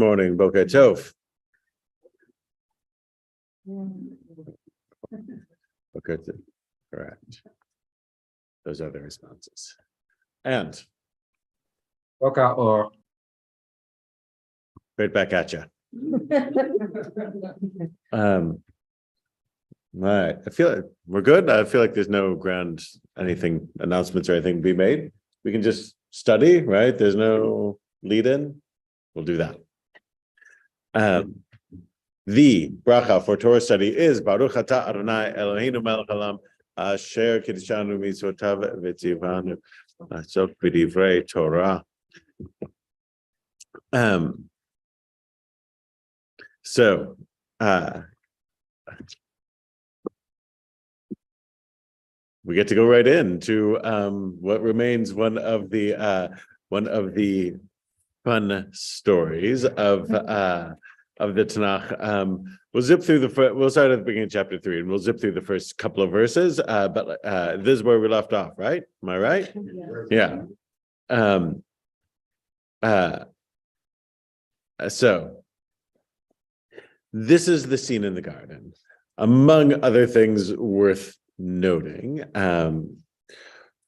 morning, Boker Tov. Boker Tov. Correct. Those are the responses. And Boker or right back at you. Right. I feel like we're good. I feel like there's no announcements or anything to be made. We can just study, right? There's no lead in. We'll do that. The bracha for Torah study is Baruch Atah Adonai Eloheinu melech haolam asher kiddushanu mitzvotav v'tzivanu la'asok b'divrei Torah. So we get to go right into what remains one of the fun stories of the Tanakh. We'll zip through we'll start at the beginning of chapter 3, and we'll zip through the first couple of verses. But this is where we left off, right? Am I right? Yeah. So this is the scene in the garden. Among other things worth noting,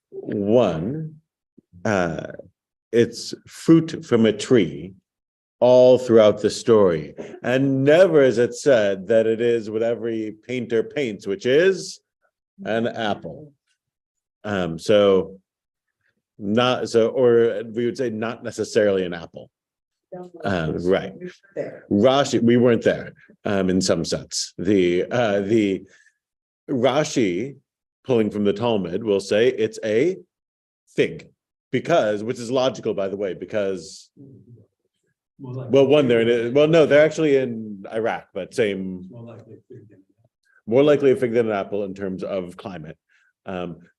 one, it's fruit from a tree all throughout the story, and never is it said that it is what every painter paints, which is an apple. Or we would say not necessarily an apple. Right. Rashi, we weren't there in some sense. The Rashi, pulling from the Talmud, will say it's a fig, which is logical, by the way, because they're actually in Iraq, but same. More likely a fig than an apple in terms of climate.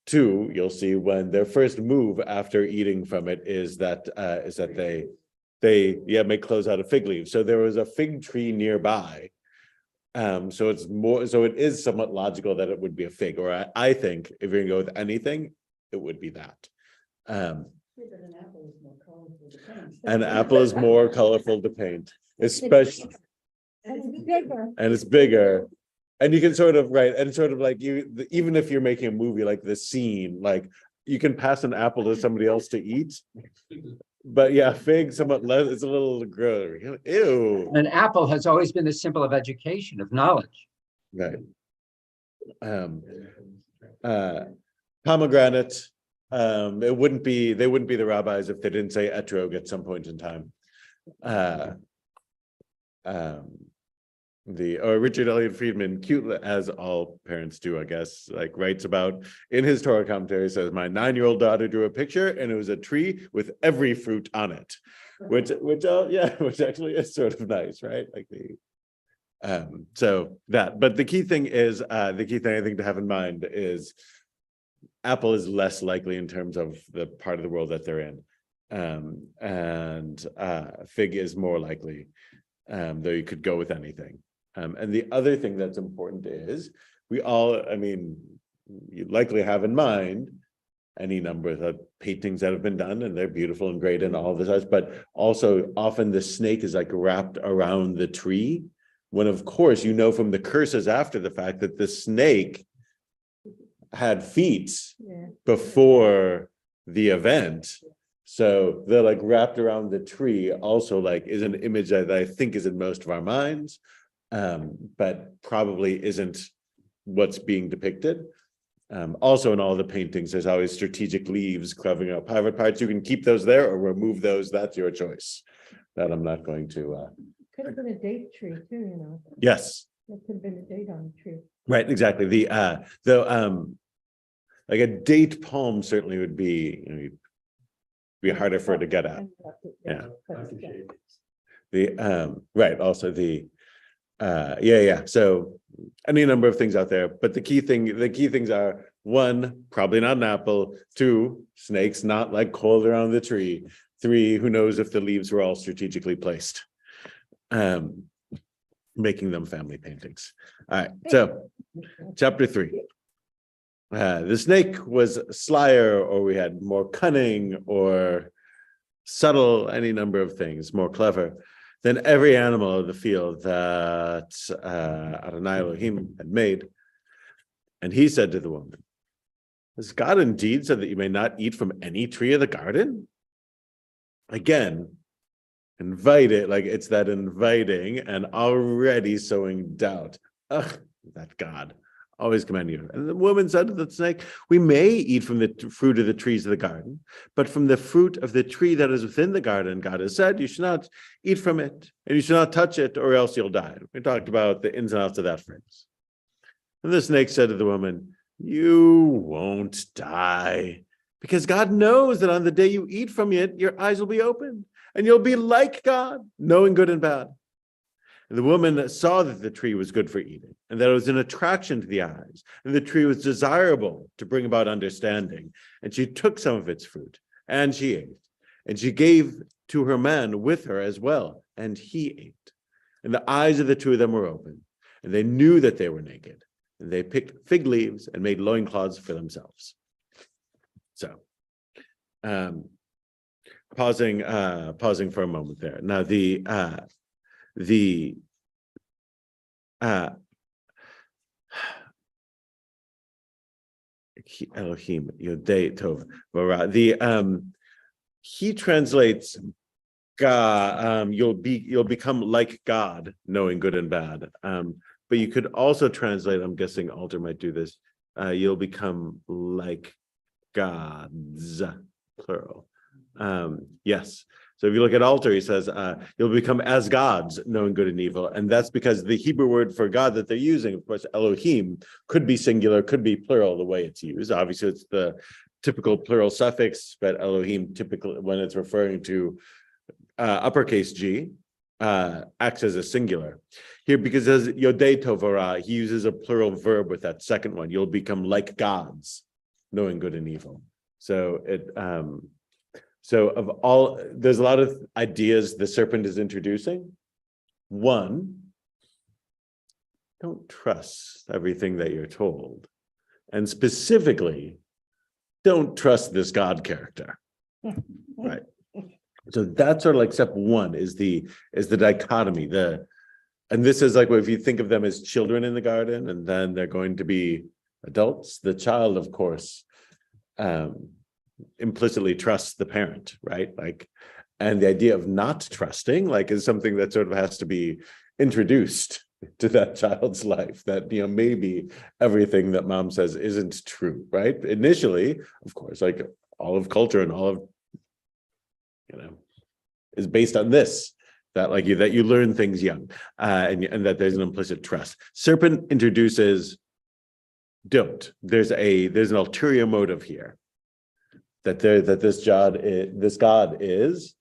Two, you'll see when their first move after eating from it is that they make clothes out of fig leaves. So there was a fig tree nearby. So it is somewhat logical that it would be a fig, or I think if you're gonna go with anything, it would be that. An apple is more colorful to paint, especially, and it's bigger. And you can sort of like even if you're making a movie, like the scene, like you can pass an apple to somebody else to eat. But yeah, fig somewhat less. It's a little gross. Ew. An apple has always been a symbol of education, of knowledge. Right. Pomegranate. They wouldn't be the rabbis if they didn't say etrog at some point in time. Richard Elliott Friedman, cute as all parents do, I guess, like writes about in his Torah commentary, says, my 9-year-old daughter drew a picture and it was a tree with every fruit on it, which actually is sort of nice, right? Like but the key thing I think to have in mind is apple is less likely in terms of the part of the world that they're in, and fig is more likely, though you could go with anything. And the other thing that's important is you likely have in mind any number of paintings that have been done, and they're beautiful and great and all this, but also often the snake is like wrapped around the tree, when of course you know from the curses after the fact that the snake had feet before the event. So they're like wrapped around the tree also like is an image that I think is in most of our minds, but probably isn't what's being depicted. Also in all the paintings, there's always strategic leaves covering up private parts. You can keep those there or remove those. That's your choice. That I'm not going to. Could have been a date tree too, Yes. That could have been a date on the tree. Right, exactly. Like a date palm certainly would be harder for it to get at. Yeah. Right. Also so any number of things out there, but the key things are, one, probably not an apple. Two, snakes not like coiled around the tree. Three, who knows if the leaves were all strategically placed, making them family paintings. All right, so chapter 3. The snake was slyer, or we had more cunning or subtle, any number of things, more clever then every animal of the field that Adonai Elohim had made. And he said to the woman, has God indeed said that you may not eat from any tree of the garden? Again, invited, like it's that inviting and already sowing doubt. Ugh, that God always commanding you. And the woman said to the snake, we may eat from the fruit of the trees of the garden, but from the fruit of the tree that is within the garden, God has said, you should not eat from it, and you should not touch it, or else you'll die. We talked about the ins and outs of that phrase. And the snake said to the woman, you won't die, because God knows that on the day you eat from it, your eyes will be opened, and you'll be like God, knowing good and bad. And the woman saw that the tree was good for eating, and that it was an attraction to the eyes, and the tree was desirable to bring about understanding. And she took some of its fruit, and she ate. And she gave to her man with her as well, and he ate. And the eyes of the two of them were open, and they knew that they were naked. And they picked fig leaves and made loincloths for themselves. So, pausing for a moment there. Now, the Elohim Yodei Tov Vara. He translates God. You'll become like God, knowing good and bad. But you could also translate. I'm guessing Alter might do this. You'll become like gods, plural. Yes. So if you look at Alter, he says, you'll become as gods, knowing good and evil. And that's because the Hebrew word for God that they're using, of course, Elohim, could be singular, could be plural the way it's used. Obviously, it's the typical plural suffix, but Elohim typically, when it's referring to uppercase G, acts as a singular. Here, because as Yodei Tovara, he uses a plural verb with that second one. You'll become like gods, knowing good and evil. So it... So of all, there's a lot of ideas the serpent is introducing. One, don't trust everything that you're told. And specifically, don't trust this God character. Right. So that's sort of like step one is the dichotomy. And this is like, well, if you think of them as children in the garden, and then they're going to be adults, the child, of course, implicitly trusts the parent, right? Like, and the idea of not trusting, like, is something that sort of has to be introduced to that child's life, that, you know, maybe everything that mom says isn't true, right? Initially, of course, like all of culture and all of, you know, is based on this, that like that you learn things young, and that there's an implicit trust. Serpent introduces don't. There's an ulterior motive here. That this God is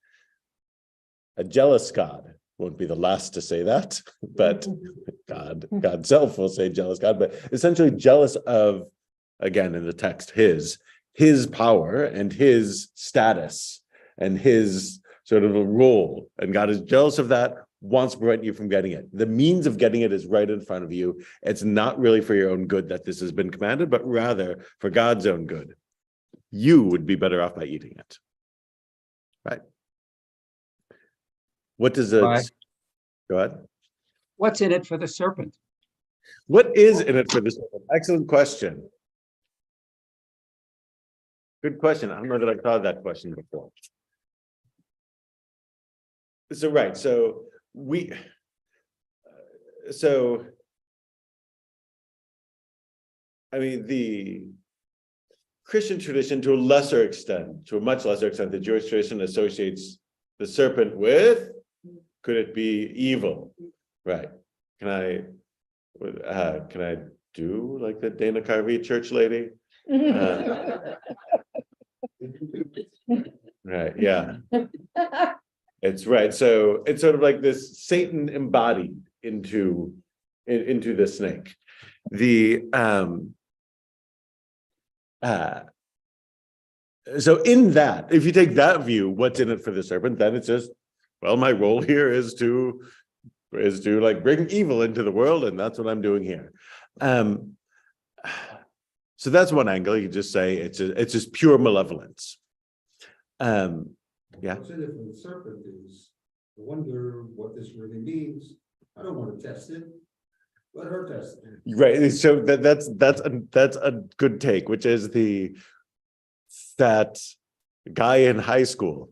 a jealous God. Won't be the last to say that, but God's self will say jealous God, but essentially jealous of, again in the text, his power and his status and his sort of a role. And God is jealous of that, wants to prevent you from getting it. The means of getting it is right in front of you. It's not really for your own good that this has been commanded, but rather for God's own good. You would be better off by eating it, right? What does it? Why? Go ahead. What's in it for the serpent? What is in it for the serpent? Excellent question. Good question. I don't know that I've thought of that question before. So right. So I mean, the Christian tradition, to a lesser extent, to a much lesser extent, the Jewish tradition associates the serpent with, could it be evil? Right. Can I do like the Dana Carvey church lady? Right, yeah. It's right. So it's sort of like this Satan embodied into the snake. So in that, if you take that view, what's in it for the serpent, then it's just, well, my role here is to like bring evil into the world, and that's what I'm doing here. So that's one angle. You could just say it's just pure malevolence. Yeah. What's in it for the serpent is wonder what this really means. I don't want to test it. Let her test it. Right, so that's a good take, which is that guy in high school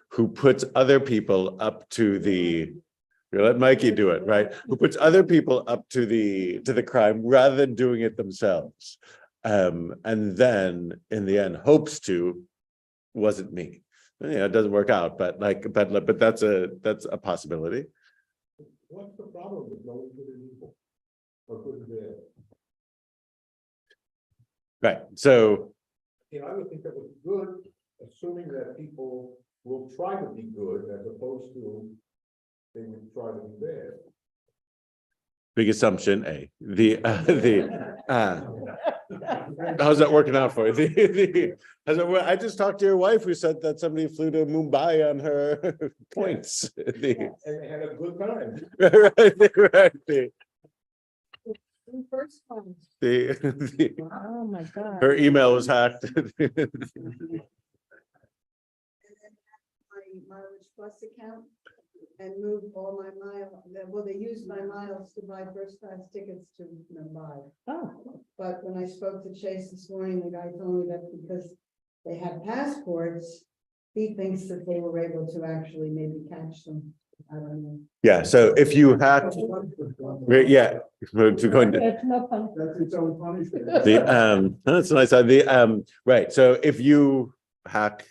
who puts other people up to the, you let Mikey do it, right? Who puts other people up to the crime rather than doing it themselves. And then in the end hopes to, wasn't me. Yeah, it doesn't work out, but that's a possibility. What's the problem with knowing good and evil? Or good and bad? Right, so I would think that was good, assuming that people will try to be good as opposed to they would try to be bad. big assumption, how's that working out for you? I just talked to your wife who said that somebody flew to Mumbai on her points. And they had a good time. Right. First one. The Oh, my God. her email was hacked. And then my mileage plus account and move all my they used my miles to buy first class tickets to Mumbai. Oh, But when I spoke to Chase this morning, the guy told me that because they have passports, he thinks that they were able to actually maybe catch them. I don't know. Yeah, so if you hacked, yeah, we're going to. it's no fun. That's its own punishment. That's a nice idea. Right, so if you hack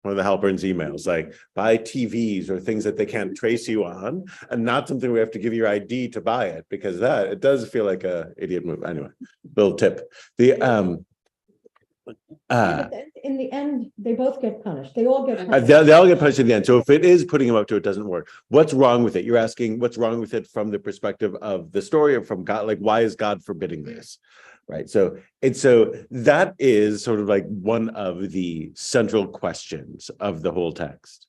one of the Halpern's emails, like buy TVs or things that they can't trace you on, and not something we have to give your ID to buy it, because that, it does feel like a idiot move. Anyway, little tip. Yeah, but in the end, they both get punished. They all get They punished. all get punished in the end. So if it is putting him up to it doesn't work, what's wrong with it? You're asking what's wrong with it from the perspective of the story, or from God, like why is God forbidding this? Right. So that is sort of like one of the central questions of the whole text.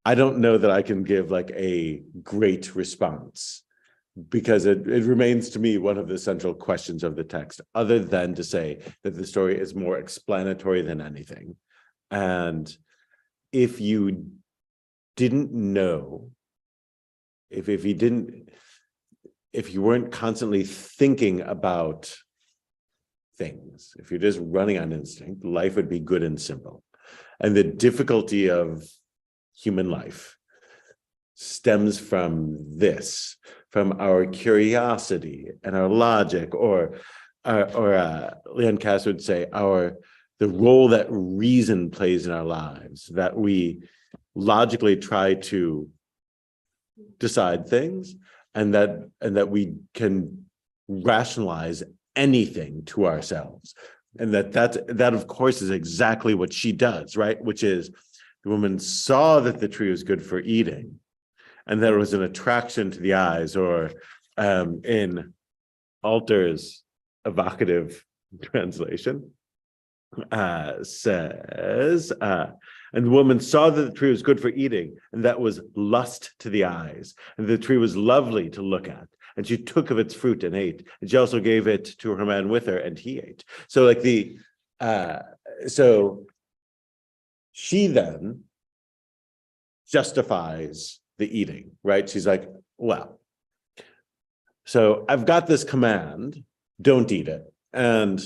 I don't know that I can give like a great response, because it remains to me one of the central questions of the text, other than to say that the story is more explanatory than anything. And if you didn't know, if you weren't constantly thinking about things, if you're just running on instinct, life would be good and simple. And the difficulty of human life stems from this, from our curiosity and our logic, or Leon Cass would say, the role that reason plays in our lives, that we logically try to decide things, and that we can rationalize anything to ourselves. And that of course is exactly what she does, right? Which is, the woman saw that the tree was good for eating, and there was an attraction to the eyes, or in Alter's evocative translation, says, and the woman saw that the tree was good for eating, and that was lust to the eyes, and the tree was lovely to look at, and she took of its fruit and ate, and she also gave it to her man with her, and he ate. So like so she then justifies the eating, right? She's like, well, so I've got this command, don't eat it. And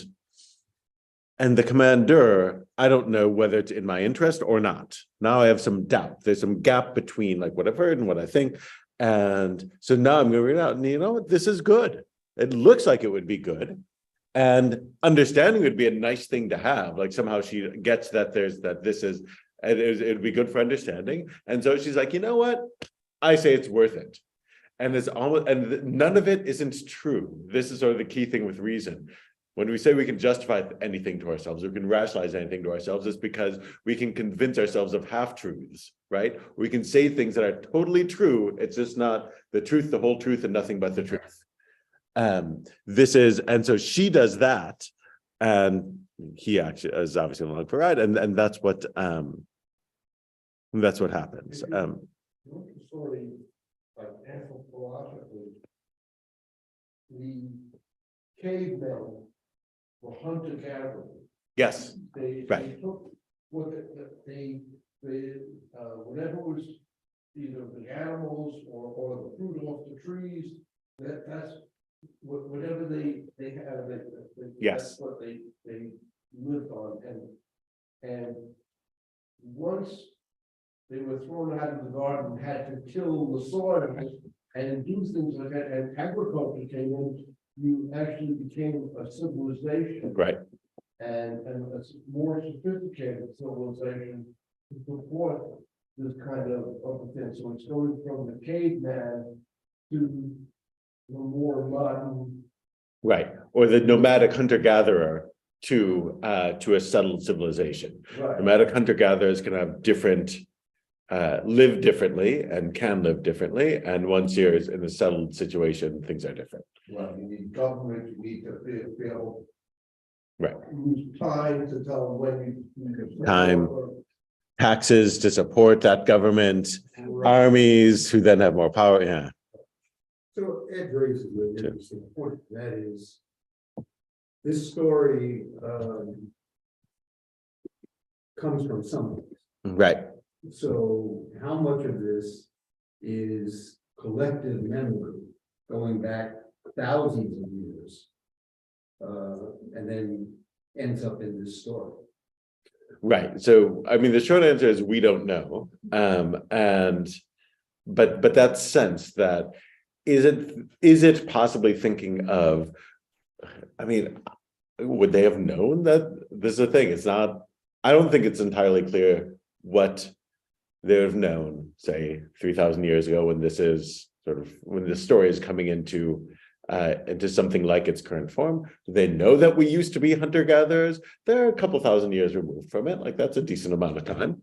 the commander, I don't know whether it's in my interest or not. Now I have some doubt. There's some gap between like what I've heard and what I think. And so now I'm going to read it out, and you know what? This is good. It looks like it would be good. And understanding would be a nice thing to have. Like somehow she gets that it would be good for understanding. And so she's like, you know what? I say it's worth it. And none of it isn't true. This is sort of the key thing with reason. When we say we can justify anything to ourselves, or we can rationalize anything to ourselves, it's because we can convince ourselves of half-truths, right? We can say things that are totally true. It's just not the truth, the whole truth, and nothing but the truth. And so she does that, and he actually is obviously along for a ride, and that's what happens. Story, like anthropologically, the cavemen were hunter-gatherers. Yes, They right. took what they whatever was either the animals or the fruit off the trees, that's whatever they have, Yes. that's what they lived on, and once they were thrown out of the garden, had to till the soil and do things like that, and agriculture came in, you actually became a civilization. Right. And a more sophisticated civilization to support this kind of thing. So it's going from the caveman to the more modern. Right. Or the nomadic hunter-gatherer to a settled civilization. Right. Nomadic hunter-gatherers can have different live differently and can live differently. And once you're in a settled situation, things are different. Well, you need government, you need to feel. Right. Use time to tell them when you. Time. Taxes to support that government, Right. armies who then have more power. Yeah. So Ed raises an Sure. interesting point, that is, this story comes from somebody. Right. So how much of this is collective memory going back thousands of years? And then ends up in this story. Right. So, I mean, the short answer is we don't know. But that sense that is it possibly thinking of, I mean, would they have known that this is a thing? It's not, I don't think it's entirely clear what they have known, say, 3,000 years ago when this is sort of, when the story is coming into something like its current form. Do they know that we used to be hunter-gatherers? They're a couple thousand years removed from it. Like, that's a decent amount of time.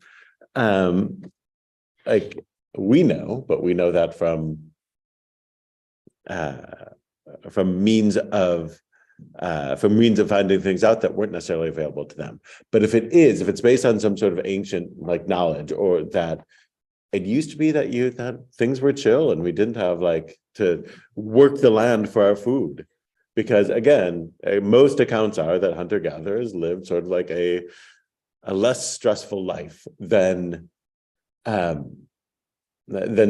Like, we know, but we know that from means of finding things out that weren't necessarily available to them. But if it's based on some sort of ancient like knowledge, or that it used to be that things were chill and we didn't have like to work the land for our food, because again, most accounts are that hunter-gatherers lived sort of like a less stressful life than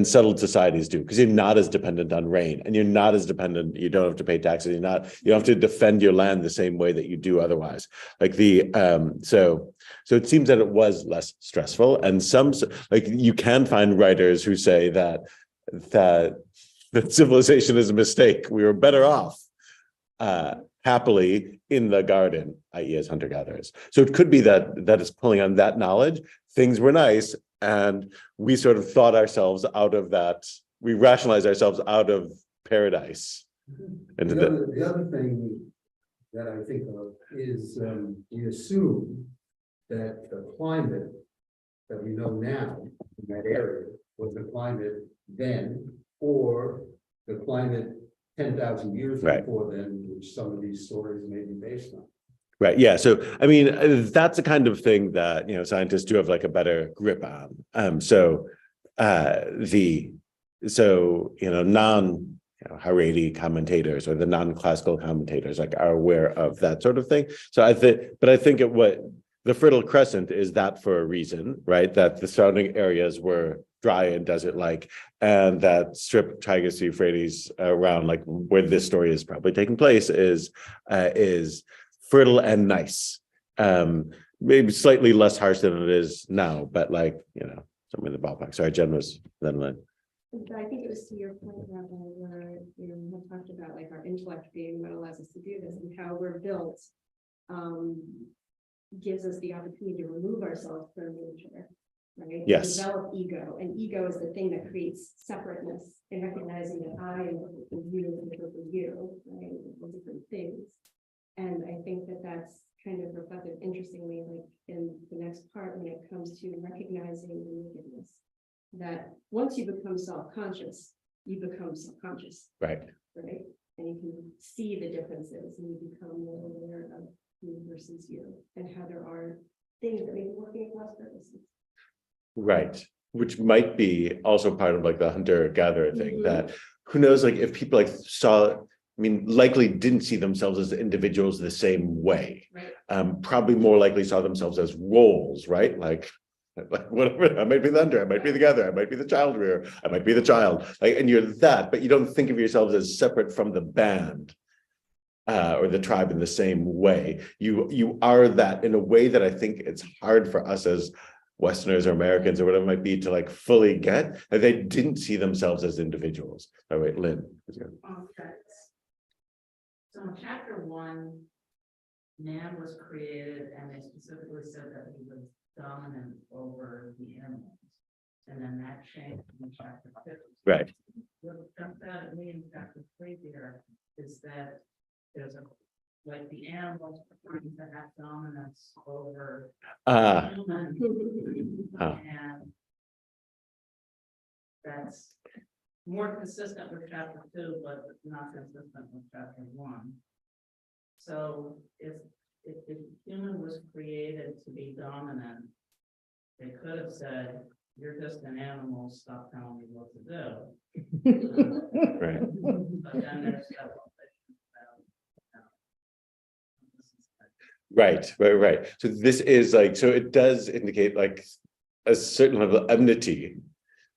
settled societies do, because you're not as dependent on rain, and you're not as dependent, you don't have to pay taxes, you don't have to defend your land the same way that you do otherwise. Like so it seems that it was less stressful, and some, like, you can find writers who say that civilization is a mistake. We were better off happily in the garden, i.e. as hunter-gatherers. So it could be that it's pulling on that knowledge. Things were nice, and we sort of thought ourselves out of that. We rationalized ourselves out of paradise. Into The other thing that I think of is we assume that the climate that we know now in that area was the climate then, or the climate 10,000 years Right. before then, which some of these stories may be based on. Right. Yeah. So, I mean, that's the kind of thing that, scientists do have like a better grip on. Non-Haredi commentators or the non-classical commentators like are aware of that sort of thing. So I think what the Fertile Crescent is that for a reason, right? That the surrounding areas were dry and desert-like, and that strip Tigris Euphrates around, like where this story is probably taking place, is fertile and nice. Maybe slightly less harsh than it is now, but like, something in the ballpark. Sorry, Jen was then Lynn. I think it was to your point, Rabbi, where we talked about like our intellect being what allows us to do this, and how we're built gives us the opportunity to remove ourselves from nature, right? Yes. Develop ego, and ego is the thing that creates separateness in recognizing that I am different from you and different from you, right? All different things. And I think that that's kind of reflected interestingly, like in the next part, when it comes to recognizing the nakedness, that once you become self-conscious, you become subconscious, Right. right? And you can see the differences, and you become more aware of you versus you, and how there are things that may be working across purposes. Right. Which might be also part of like the hunter-gatherer thing, Mhm. that who knows, like if people likely didn't see themselves as individuals the same way. Right. Probably more likely saw themselves as roles, right? Like Like whatever, I might be the hunter, I might be the gatherer, I might be the child rearer, I might be the child, like, and you're that, but you don't think of yourselves as separate from the band. Or the tribe in the same way. You are that in a way that I think it's hard for us as Westerners or Americans or whatever it might be to like fully get, that they didn't see themselves as individuals. Oh wait, Lynn. Okay. So in chapter 1, man was created and they specifically said that he was dominant over the animals. And then that changed in chapter 2. Right. What jumped out at me in chapter 3 here is that there's a, like the animals preferring to have dominance over humans. And that's more consistent with chapter 2, but not consistent with chapter 1. So if the human was created to be dominant, they could have said, "You're just an animal, stop telling me what to do." Right. But then there's that whole thing Right. So this is like, so it does indicate like a certain level of enmity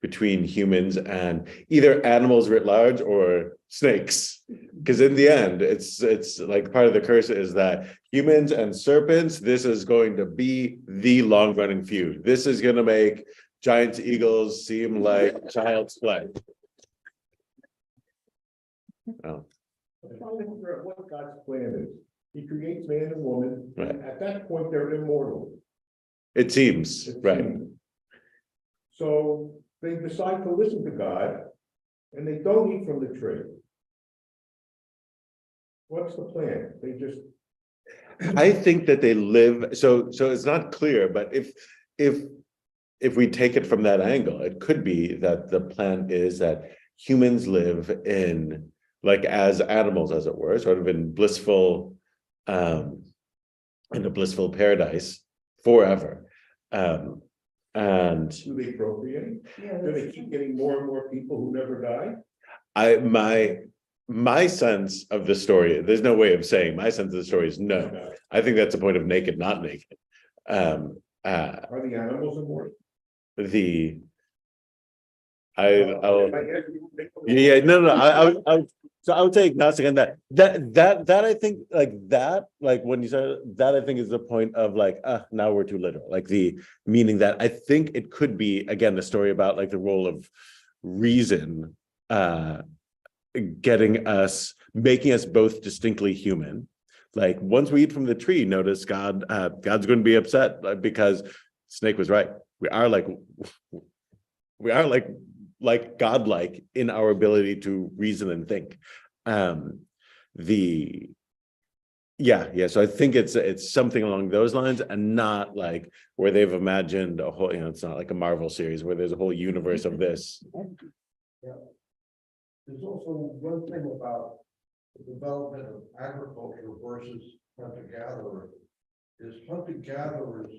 between humans and either animals writ large or snakes. Because in the end, it's like part of the curse is that humans and serpents, this is going to be the long-running feud. This is going to make giant eagles seem like child's play. Oh. I'm trying to figure out what God's plan is. He creates man and woman, Right. and at that point, they're immortal. It seems, it right. seems. So they decide to listen to God, and they don't eat from the tree. What's the plan? They just, I think that they live, so it's not clear, but if we take it from that angle, it could be that the plan is that humans live in, like as animals, as it were, sort of in a blissful paradise forever. And do they procreate? Yeah, Do they that's- keep getting more and more people who never die? my sense of the story, there's no way of saying my sense of the story is no. I think that's the point of naked, not naked. Are the animals immortal? So I would say agnostic on that I think like when you said that, I think is the point of like, now we're too literal, like the meaning that I think it could be, again, the story about like the role of reason, making us both distinctly human. Like once we eat from the tree, notice God's going to be upset because Snake was right. We are like godlike in our ability to reason and think. So I think it's something along those lines, and not like where they've imagined a whole, it's not like a Marvel series where there's a whole universe of this. There's also one thing about the development of agriculture versus hunter-gatherer, is hunter-gatherers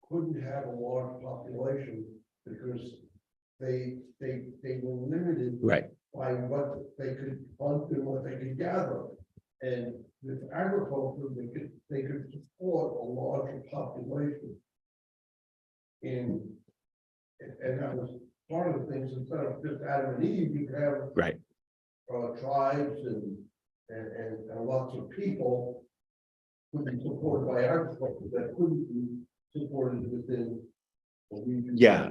couldn't have a large population because they were limited Right. by what they could hunt and what they could gather. And with agriculture, they could support a larger population. And that was part of the things, instead of just Adam and Eve, you could have Right. tribes and lots of people who be supported by agriculture that couldn't be supported within the region. Yeah.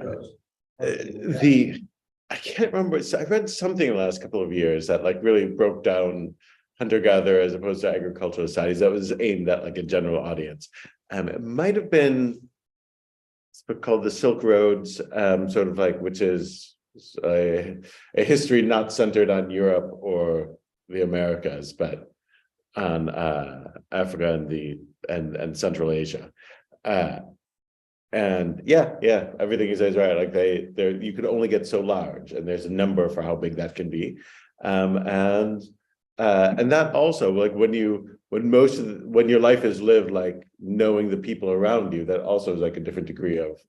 I can't remember. I read something in the last couple of years that like really broke down hunter-gatherer as opposed to agricultural societies that was aimed at like a general audience. It might have been it's called the Silk Roads, sort of like, which is a history not centered on Europe or the Americas, but on Africa and Central Asia. And everything he says is right. Like you could only get so large, and there's a number for how big that can be. And that also, like when your life is lived, like knowing the people around you, that also is like a different degree of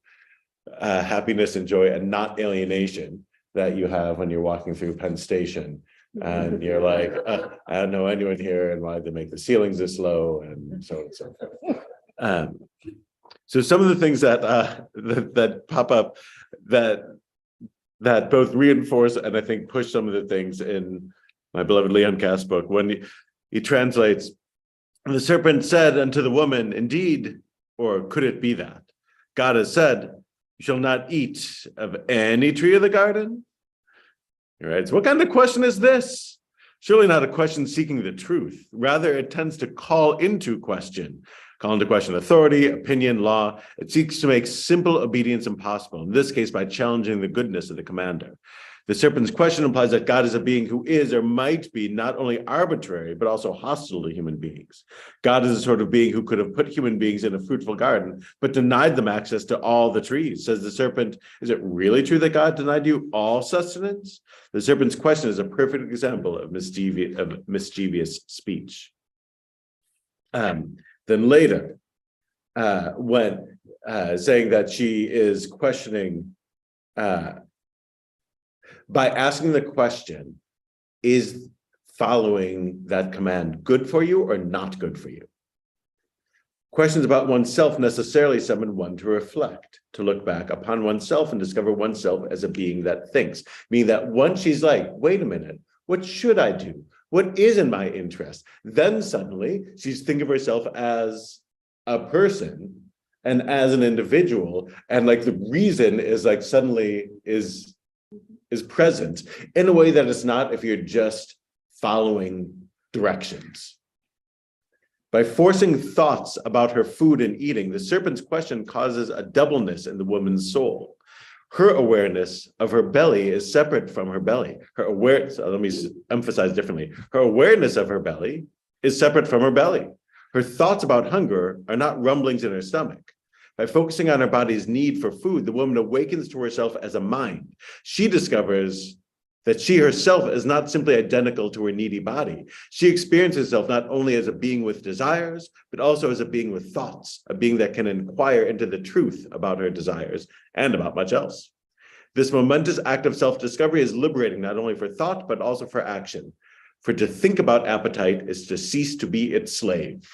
happiness and joy, and not alienation that you have when you're walking through Penn Station and you're like, I don't know anyone here, and why they make the ceilings this low, and so on and so forth. So some of the things that pop up that both reinforce and I think push some of the things in my beloved Leon Cass book when he translates, the serpent said unto the woman, indeed, or could it be that God has said, you shall not eat of any tree of the garden? He writes, what kind of question is this? Surely not a question seeking the truth. Rather, it tends to call into question authority, opinion, law. It seeks to make simple obedience impossible, in this case by challenging the goodness of the commander. The serpent's question implies that God is a being who is or might be not only arbitrary, but also hostile to human beings. God is a sort of being who could have put human beings in a fruitful garden, but denied them access to all the trees. Says the serpent, is it really true that God denied you all sustenance? The serpent's question is a perfect example of mischievous speech. Then later, when saying that she is questioning, by asking the question, is following that command good for you or not good for you? Questions about oneself necessarily summon one to reflect, to look back upon oneself and discover oneself as a being that thinks. Meaning that once she's like, wait a minute, what should I do? What is in my interest? Then suddenly she's thinking of herself as a person and as an individual. And like the reason is like suddenly is present in a way that it's not if you're just following directions. By forcing thoughts about her food and eating, the serpent's question causes a doubleness in the woman's soul. Her awareness of her belly is separate from her belly. Let me emphasize differently. Her awareness of her belly is separate from her belly. Her thoughts about hunger are not rumblings in her stomach. By focusing on her body's need for food, the woman awakens to herself as a mind. She discovers that she herself is not simply identical to her needy body. She experiences herself not only as a being with desires, but also as a being with thoughts, a being that can inquire into the truth about her desires and about much else. This momentous act of self-discovery is liberating not only for thought, but also for action. For to think about appetite is to cease to be its slave.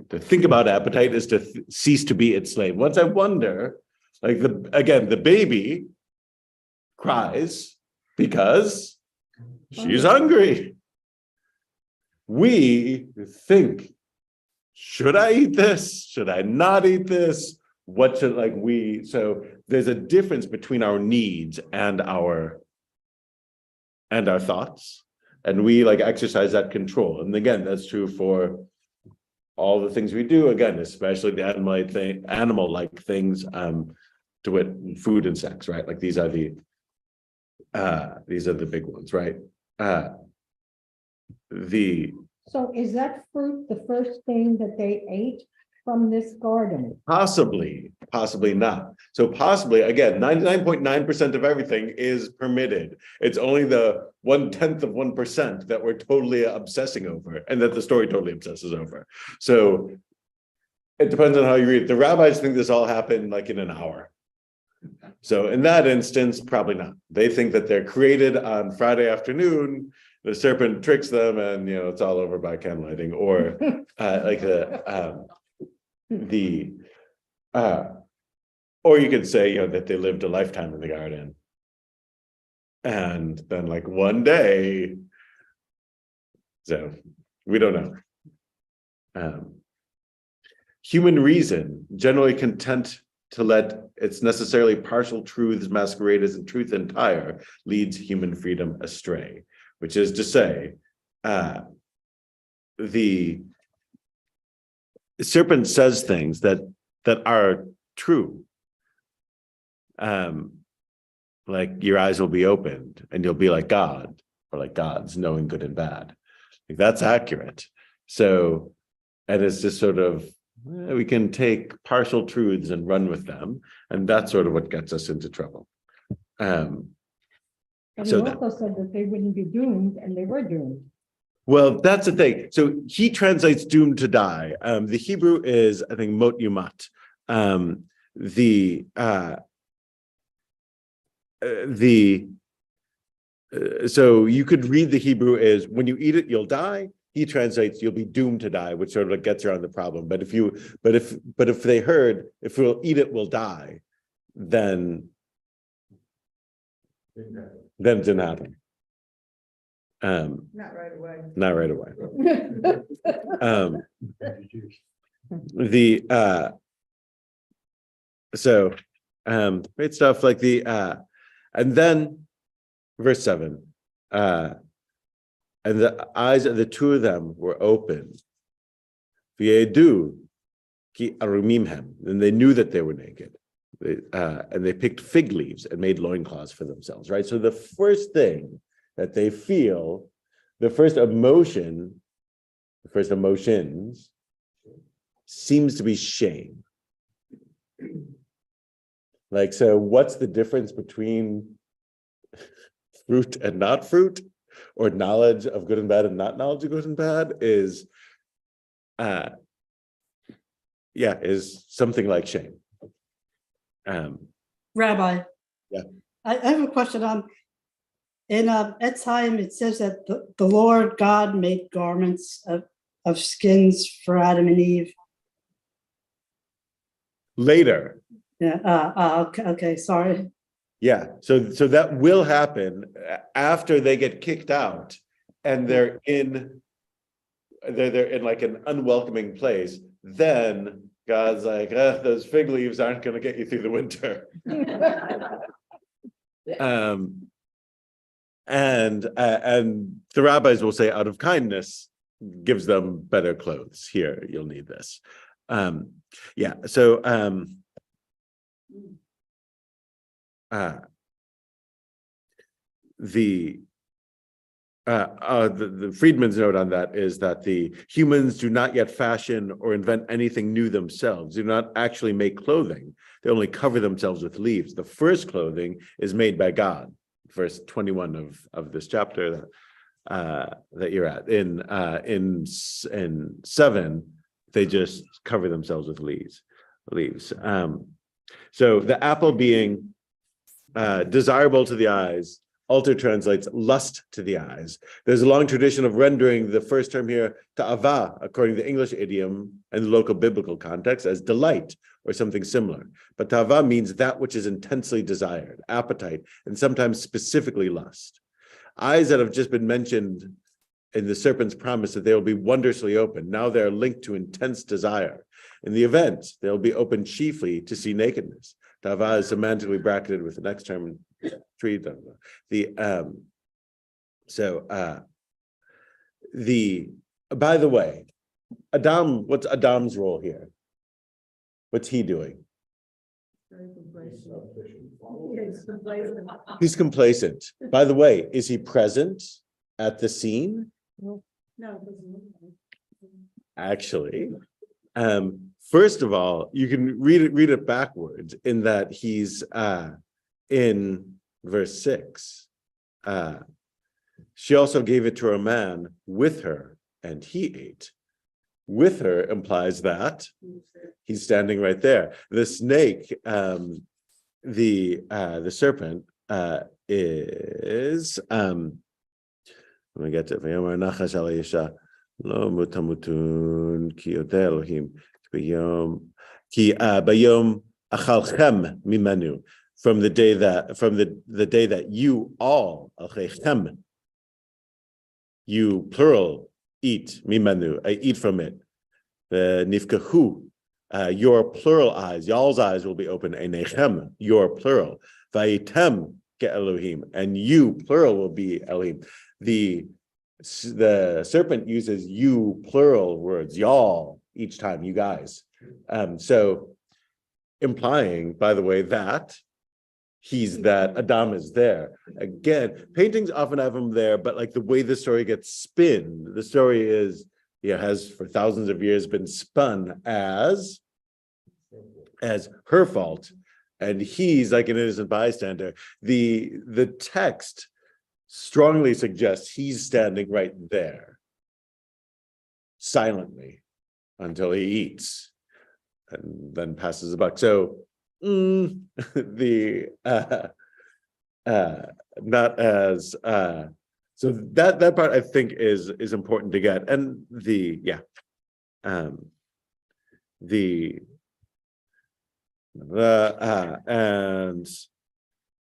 To think about appetite is to cease to be its slave. Once I wonder, like the baby cries because she's hungry. We think, should I eat this? Should I not eat this? What should so there's a difference between our needs and our thoughts. And we exercise that control. And again, that's true for all the things we do, again, especially the animal-like things, to wit, food and sex, right? Like these are the big ones, right? So is that fruit the first thing that they ate from this garden? Possibly not. So possibly, again, 99.9% of everything is permitted. It's only the 0.1% that we're totally obsessing over and that the story totally obsesses over. So it depends on how you read it. The rabbis think this all happened in an hour. So in that instance, probably not. They think that they're created on Friday afternoon, the serpent tricks them and, it's all over by candlelighting, or or you could say, that they lived a lifetime in the garden. And then one day, so we don't know. Human reason, generally content to let its necessarily partial truths masquerade as a truth entire, leads human freedom astray, which is to say, the serpent says things that are true. Like your eyes will be opened and you'll be like God, or like gods, knowing good and bad. That's accurate. So, and it's just sort of, we can take partial truths and run with them. And that's sort of what gets us into trouble. But he also said that they wouldn't be doomed, and they were doomed. Well, that's the thing. So he translates doomed to die. The Hebrew is, I think, mot yumat. So you could read the Hebrew as when you eat it, you'll die. he translates, you'll be doomed to die, which sort of like gets around the problem. But if they heard, if we'll eat it, we'll die, then it didn't happen. Not right away. Not right away. Great stuff like and then verse 7, and the eyes of the two of them were open. V'yedu ki arumimhem, and they knew that they were naked. And they picked fig leaves and made loincloths for themselves, right? So the first thing that they feel, the first emotions seems to be shame. Like, so what's the difference between fruit and not fruit, or knowledge of good and bad and not knowledge of good and bad is something like shame. Rabbi. Yeah. I have a question on, in Etz Chaim, it says that the Lord God made garments of skins for Adam and Eve. Later. Yeah, okay, sorry. Yeah, so that will happen after they get kicked out and they're in like an unwelcoming place. Then God's like, those fig leaves aren't going to get you through the winter. And the rabbis will say, out of kindness, gives them better clothes. Here, you'll need this. The Friedman's note on that is that the humans do not yet fashion or invent anything new themselves, do not actually make clothing. They only cover themselves with leaves. The first clothing is made by God. Verse 21 of this chapter that you're at. In 7, they just cover themselves with leaves. So the apple being desirable to the eyes, Alter translates lust to the eyes. There's a long tradition of rendering the first term here ta'ava, according to the English idiom and the local biblical context, as delight or something similar. But ta'ava means that which is intensely desired, appetite, and sometimes specifically lust. Eyes that have just been mentioned in the serpent's promise that they will be wondrously open. Now they're linked to intense desire. In the event, they'll be open chiefly to see nakedness. Ta'ava is semantically bracketed with the next term, tree. By the way, Adam, what's Adam's role here? What's he doing? He's complacent. By the way, is he present at the scene? No. Actually, first of all, you can read it backwards in that he's in verse 6. She also gave it to her man with her, and he ate. With her implies that he's standing right there. The snake, the serpent, is let me get to it. Lo mutamutun ki yodeh Elohim ki bayom achalchem mimenu, from the day that you all alchem, you plural eat mimenu, I eat from it. Nifkahu, your plural eyes, y'all's eyes will be open. Einechem, your plural. Vayitem ke Elohim, and you plural will be Elohim. The serpent uses you plural words, y'all, each time, you guys. So implying, by the way, that Adam is there. Again, paintings often have him there, but like the way the story gets spun, the story is, has for thousands of years been spun as her fault, and he's like an innocent bystander. The text strongly suggests he's standing right there, silently, until he eats, and then passes the buck. So not as So that part I think is important to get. And and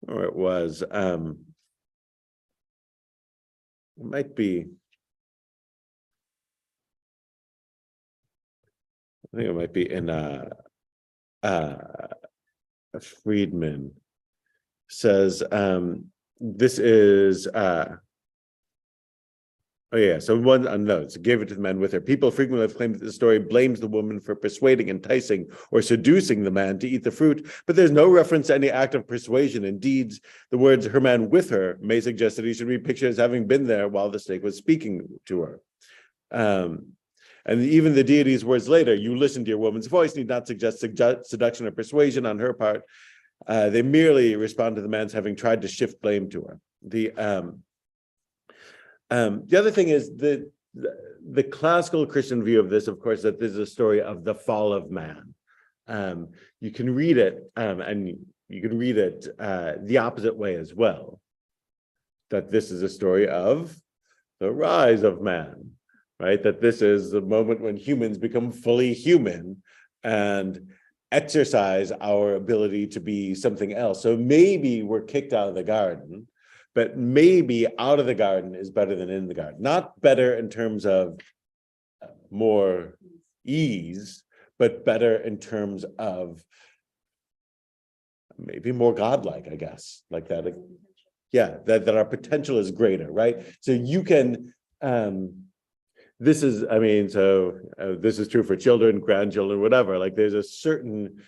or it was it might be, I think it might be in Friedman says this is oh yeah, so one notes, gave it to the man with her. People frequently have claimed that the story blames the woman for persuading, enticing, or seducing the man to eat the fruit, but there's no reference to any act of persuasion. Indeed, the words "her man with her" may suggest that he should be pictured as having been there while the snake was speaking to her. And even the deity's words later, "You listen to your woman's voice," need not suggest seduction or persuasion on her part. They merely respond to the man's having tried to shift blame to her. The other thing is the classical Christian view of this, of course, that this is a story of the fall of man. You can read it, and you can read it the opposite way as well, that this is a story of the rise of man, right? That this is the moment when humans become fully human and exercise our ability to be something else. So maybe we're kicked out of the garden, but maybe out of the garden is better than in the garden. Not better in terms of more ease, but better in terms of maybe more godlike, I guess, like that. Yeah, that our potential is greater, right? So you can, this is, I mean, so this is true for children, grandchildren, whatever. Like there's a certain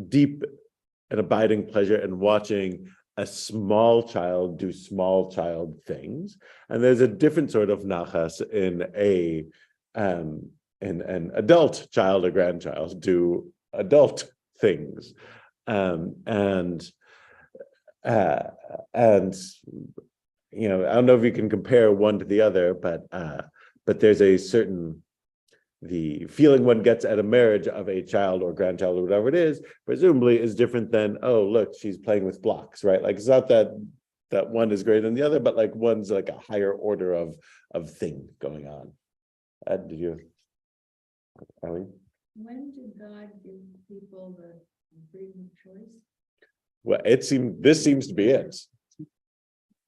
deep and abiding pleasure in watching a small child do small child things, and there's a different sort of nachas in an adult child or grandchild do adult things, and you know, I don't know if you can compare one to the other, but there's a certain, the feeling one gets at a marriage of a child or grandchild or whatever it is, presumably is different than, oh, look, she's playing with blocks, right? Like it's not that one is greater than the other, but like one's like a higher order of thing going on. Did you, Eileen? When did God give people the freedom of choice? Well, this seems to be it.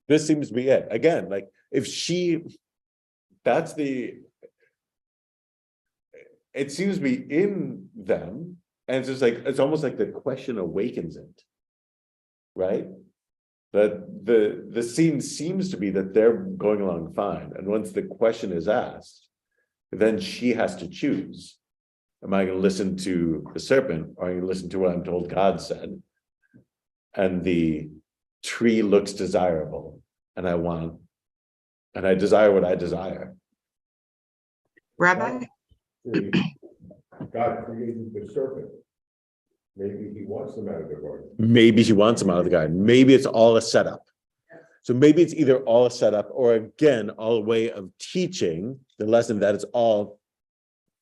This seems to be it. Again, like if that's the, it seems to be in them, and it's just like, it's almost like the question awakens it, right? That the scene seems to be that they're going along fine, and once the question is asked, then she has to choose. Am I going to listen to the serpent, or am I going to listen to what I'm told God said? And the tree looks desirable, and I desire what I desire. Rabbi? God created the serpent. Maybe he wants them out of the garden. Maybe she wants them out of the garden. Maybe it's all a setup. So maybe it's either all a setup, or again, all a way of teaching the lesson that it's all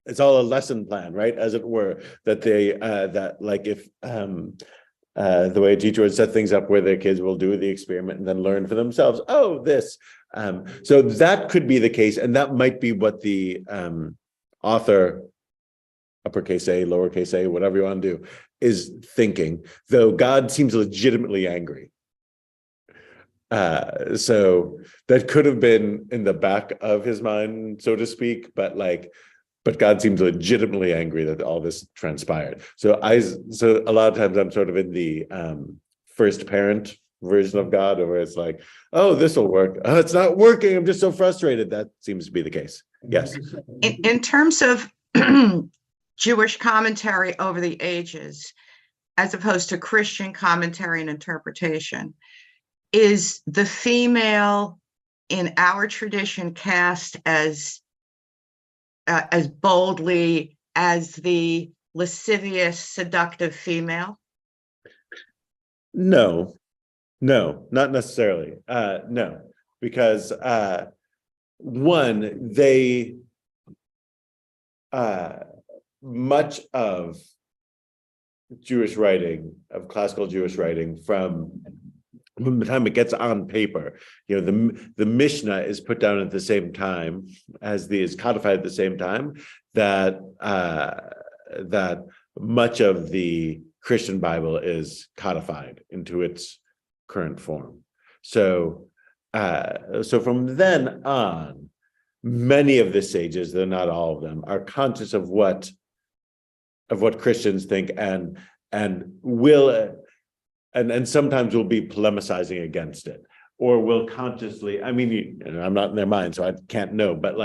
a lesson plan, right? As it were, that they that like if the way a teacher would set things up where their kids will do the experiment and then learn for themselves. Oh, this. So that could be the case, and that might be what the author, uppercase A, lowercase a, whatever you want to do, is thinking. Though God seems legitimately angry. So that could have been in the back of his mind, so to speak, but God seems legitimately angry that all this transpired. So a lot of times I'm sort of in the first parent version of God, where it's like, oh, this will work. Oh, it's not working. I'm just so frustrated. That seems to be the case. Yes. In terms of Jewish commentary over the ages, as opposed to Christian commentary and interpretation, is the female in our tradition cast as boldly as the lascivious, seductive female? No, not necessarily. No, because one, they much of Jewish writing, of classical Jewish writing from from the time it gets on paper, the Mishnah is put down at the same time as is codified at the same time that that much of the Christian Bible is codified into its current form. So from then on, many of the sages, though not all of them, are conscious of what Christians think and will. And sometimes we'll be polemicizing against it, or will consciously. I mean, I'm not in their mind, so I can't know. But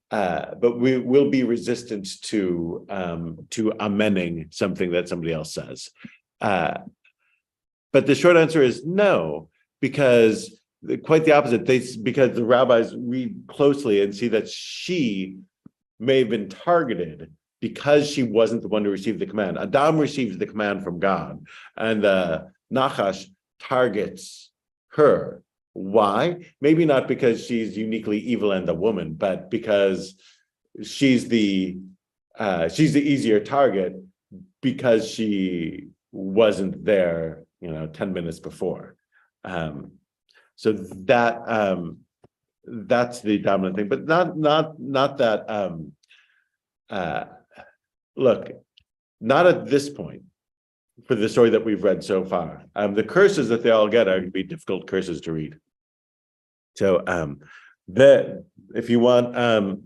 but we will be resistant to amending something that somebody else says. But the short answer is no, because quite the opposite. Because the rabbis read closely and see that she may have been targeted because she wasn't the one who received the command. Adam receives the command from God, and Nachash targets her. Why? Maybe not because she's uniquely evil and a woman, but because she's the easier target because she wasn't there, 10 minutes before. So that's the dominant thing, but not that. Look, not at this point for the story that we've read so far. The curses that they all get are going to be difficult curses to read. So if you want,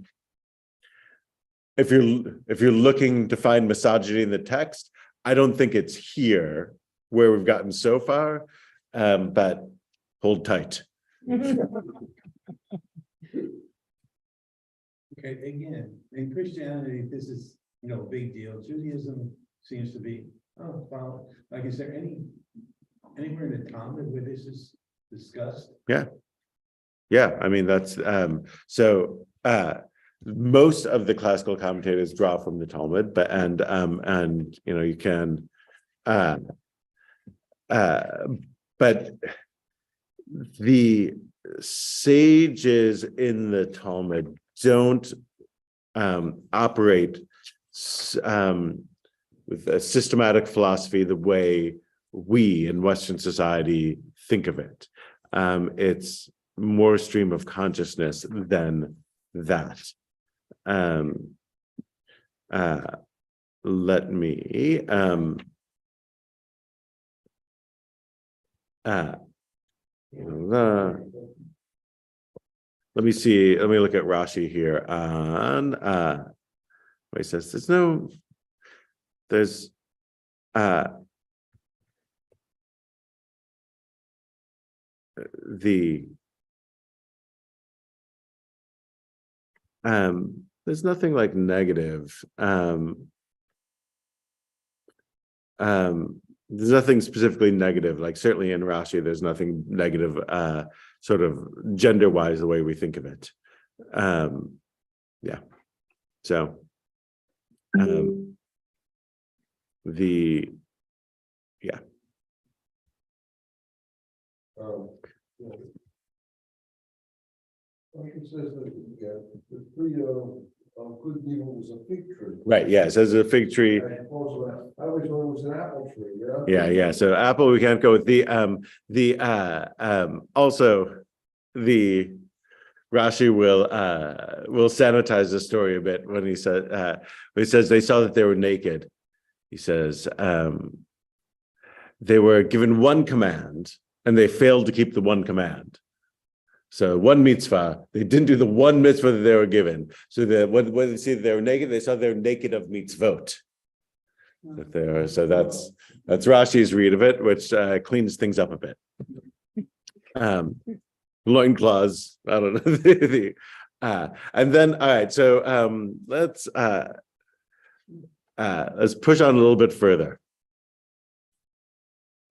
if you're looking to find misogyny in the text, I don't think it's here where we've gotten so far, but hold tight. Okay, again, in Christianity, this is, a big deal. Judaism seems to be, oh, well, like, is there anywhere in the Talmud where this is discussed? Yeah, I mean, that's, so most of the classical commentators draw from the Talmud, but, and you can, but the sages in the Talmud don't operate with a systematic philosophy the way we in Western society think of it. It's more stream of consciousness than that. Let me let me see. Let me look at Rashi here on where he says there's there's nothing like negative. There's nothing specifically negative, like certainly in Rashi, there's nothing negative, sort of gender-wise, the way we think of it. Yeah. So yeah. It says that the tree of good and evil was a fig tree. Right. Yeah. It says a fig tree. I always thought it was an apple tree. Yeah. Yeah. So apple, we can't go with also the Rashi will sanitize the story a bit when he says they saw that they were naked. He says they were given one command and they failed to keep the one command. So one mitzvah, they didn't do the one mitzvah that they were given. So when they see that they were naked, they saw they're naked of mitzvot. So that's Rashi's read of it, which cleans things up a bit. Loincloths, I don't know. And then, all right, so let's push on a little bit further.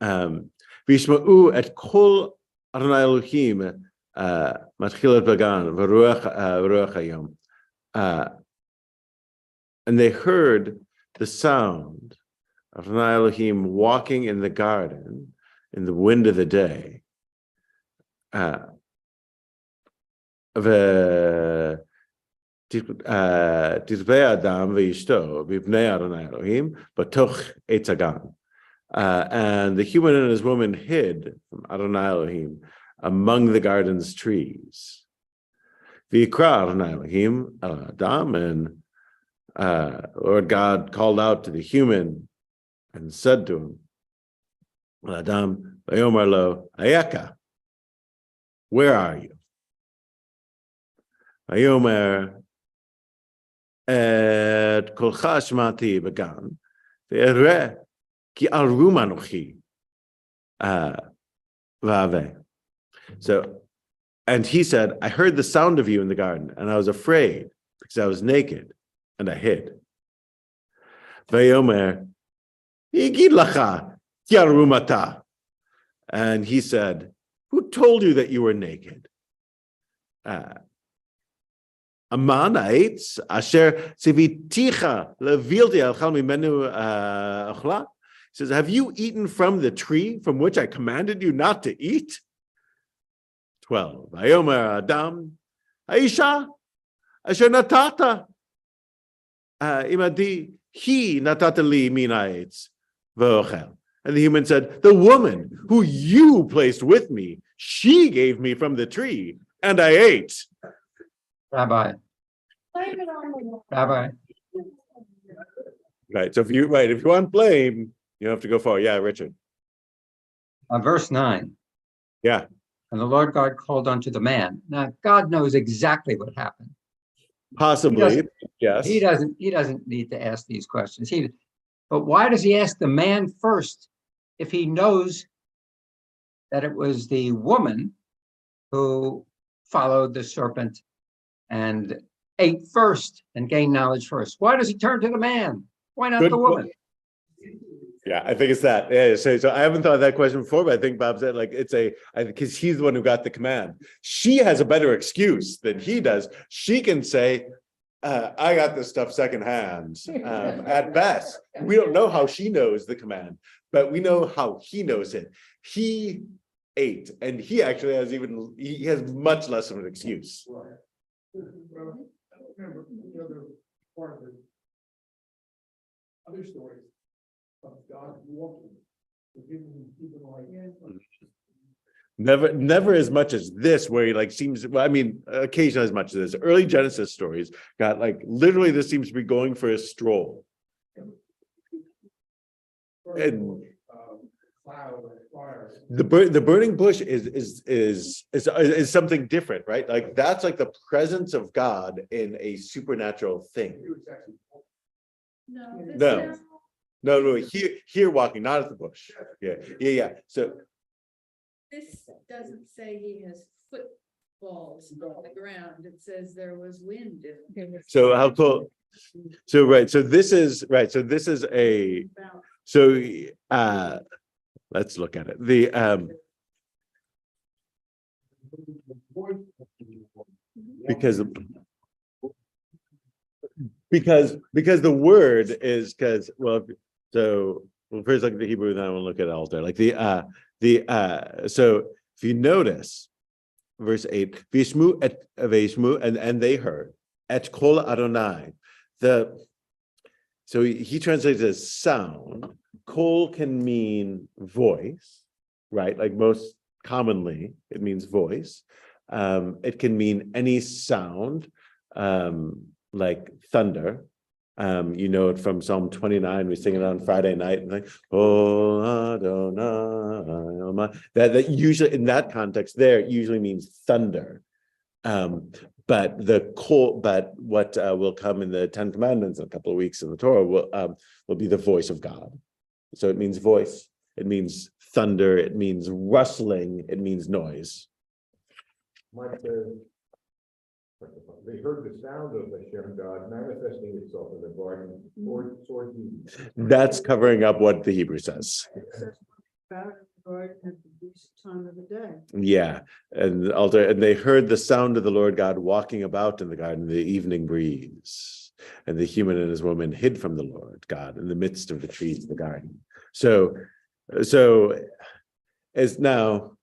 Vishma'u et kol Adonai Elohim matchilat bagan v'ruach hayom. And they heard the sound of Adonai Elohim walking in the garden in the wind of the day. Tizbei Adam v'ishto v'ibnei Adonai Elohim b'toch eitz hagan. And the human and his woman hid from Adonai Elohim among the garden's trees. V'yikra Adonai Elohim el Adam, and Lord God called out to the human and said to him, Adam, Vayomer lo, Ayeka, where are you? Vayomer et kolcha shmati began, ve'ereh ki al rum anochi va'aveh. So, and he said, I heard the sound of you in the garden, and I was afraid because I was naked, and I hid. Vayomer, Yigid lacha ki al rum ata. And he said, who told you that you were naked? Aman ha'etz asher tziviticha levilti alchal mimenu achla. He says, have you eaten from the tree from which I commanded you not to eat? 12. Vayomer Adam, Aisha asher natata imadi he natata li min ha'etz v'ochel. And the human said, the woman who you placed with me, she gave me from the tree, and I ate. Rabbi, Blame it on the Lord. Rabbi, Right. So if you want blame, you have to go far. Yeah, Richard. verse 9. Yeah. And the Lord God called unto the man. Now, God knows exactly what happened. Possibly. Yes. He doesn't need to ask these questions. But why does he ask the man first if he knows that it was the woman who followed the serpent and ate first and gained knowledge first? Why does he turn to the man? Why not Good the woman? Yeah, I think it's that. Yeah, so I haven't thought of that question before, but I think Bob said like because he's the one who got the command. She has a better excuse than he does. She can say, I got this stuff secondhand. At best, we don't know how she knows the command, but we know how he knows it. He ate, and he actually has much less of an excuse. Well, I don't remember the other part of it. Other stories of God walking, giving people like. Never as much as this, where he like seems. Well, I mean, occasionally as much as this. Early Genesis stories got like literally. This seems to be going for a stroll. And the burning bush is something different, right? Like that's like the presence of God in a supernatural thing. No, here walking, not at the bush. Yeah. So this doesn't say he has footballs on the ground. It says there was wind. So how cool. So right. So this is right. So this is a. So let's look at it. Because the word is first look at the Hebrew, then we'll look at altar. Like so if you notice verse 8, Vishmu et Vishmu, and they heard et kol Adonai. So he translates as sound. Kol can mean voice, right? Like most commonly, it means voice. It can mean any sound, like thunder. You know it from Psalm 29. We sing it on Friday night, and like, oh Adonai. That usually in that context, there it usually means thunder. But what will come in the Ten Commandments in a couple of weeks in the Torah will be the voice of God. So it means voice, it means thunder, it means rustling, it means noise. Mike says, they heard the sound of Hashem God manifesting itself in the garden toward Eden. That's covering up what the Hebrew says. Time of the day. Yeah, and they heard the sound of the Lord God walking about in the garden, the evening breeze, and the human and his woman hid from the Lord God in the midst of the trees of the garden. So as now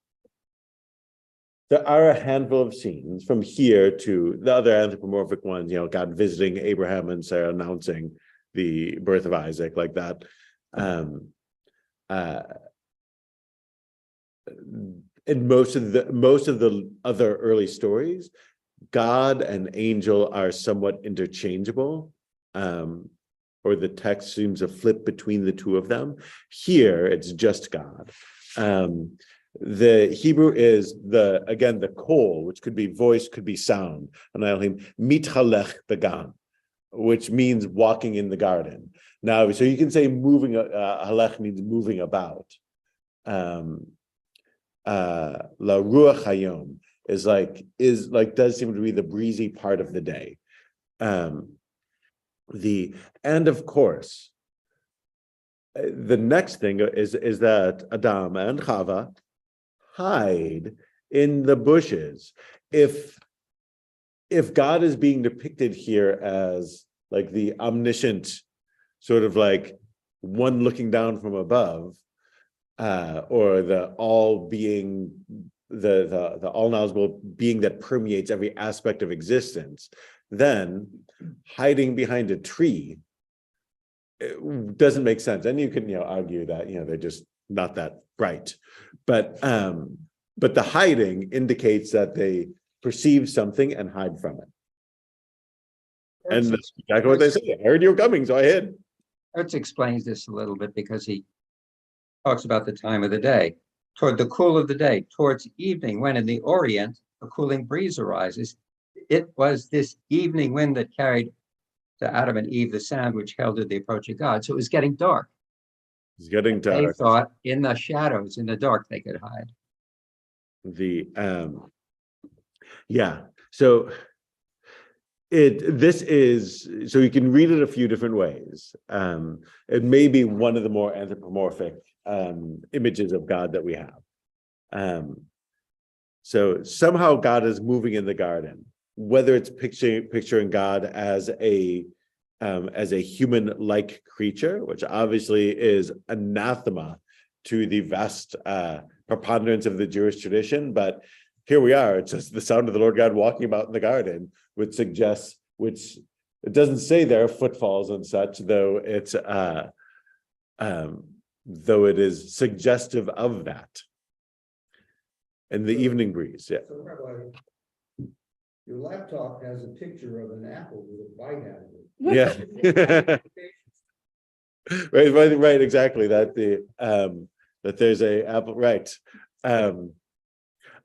there are a handful of scenes from here to the other anthropomorphic ones, God visiting Abraham and Sarah, announcing the birth of Isaac, like that. in most of the other early stories, God and angel are somewhat interchangeable, or the text seems to flip between the two of them. Here, it's just God. The Hebrew is the kol, which could be voice, could be sound. And mithalech began, which means walking in the garden. Now, so you can say moving. Halech means moving about. La ruach hayom is like does seem to be the breezy part of the day. And of course, the next thing is that Adam and Chava hide in the bushes. If God is being depicted here as like the omniscient, sort of like one looking down from above, or the all being, the all knowledgeable being that permeates every aspect of existence, then hiding behind a tree, it doesn't make sense. And you can argue that they're just not that bright, but the hiding indicates that they perceive something and hide from it. And that's exactly what they say. I heard you were coming, so I hid. Hertz explains this a little bit because he talks about the time of the day. Toward the cool of the day, towards evening, when in the Orient a cooling breeze arises. It was this evening wind that carried to Adam and Eve the sound which heralded the approach of God. So it was getting dark. It's getting They dark. thought in the shadows, in the dark, they could hide. So this is, so you can read it a few different ways. It may be one of the more anthropomorphic images of God that we have. So somehow God is moving in the garden, whether it's picturing God as a human-like creature, which obviously is anathema to the vast preponderance of the Jewish tradition, but here we are. It's just the sound of the Lord God walking about in the garden, which it doesn't say there are footfalls and such, though it's though it is suggestive of that. And the evening breeze, yeah. So Rabbi, your laptop has a picture of an apple with a bite out of it. Yeah. right, exactly. That there's a apple, right.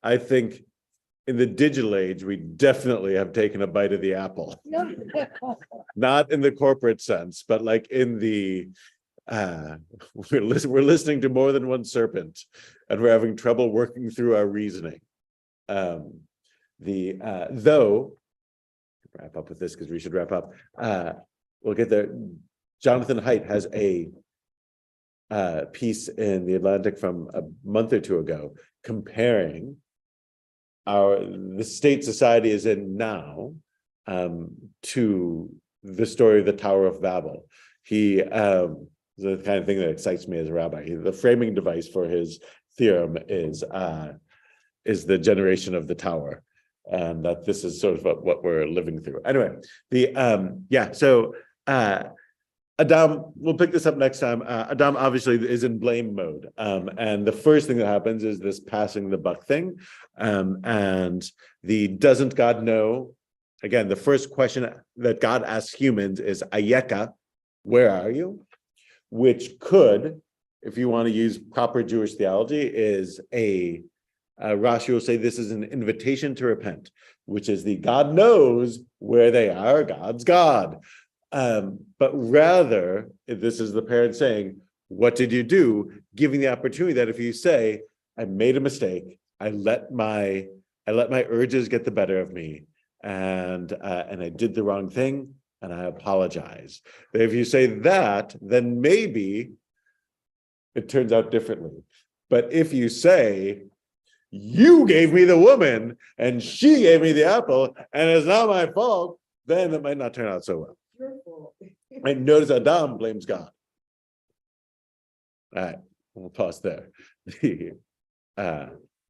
I think in the digital age, we definitely have taken a bite of the apple. Not in the corporate sense, but like in the we're listening to more than one serpent, and we're having trouble working through our reasoning. Though wrap up with this because we should wrap up. We'll get there. Jonathan Haidt has a piece in the Atlantic from a month or two ago comparing the state society is in now to the story of the Tower of Babel. He the kind of thing that excites me as a rabbi. The framing device for his theorem is the generation of the tower, and that this is sort of what we're living through. Anyway, so Adam, we'll pick this up next time. Adam obviously is in blame mode, and the first thing that happens is this passing the buck thing, and the doesn't God know? Again, the first question that God asks humans is Ayeka, where are you? Which could, if you want to use proper Jewish theology, is Rashi will say this is an invitation to repent, which is the God knows where they are, God's God. But rather, this is the parent saying, what did you do? Giving the opportunity that if you say, I made a mistake, I let my urges get the better of me, and I did the wrong thing, and I apologize. But if you say that, then maybe it turns out differently. But if you say, you gave me the woman, and she gave me the apple, and it's not my fault, then it might not turn out so well. Your fault. And notice Adam blames God. All right, we'll pause there.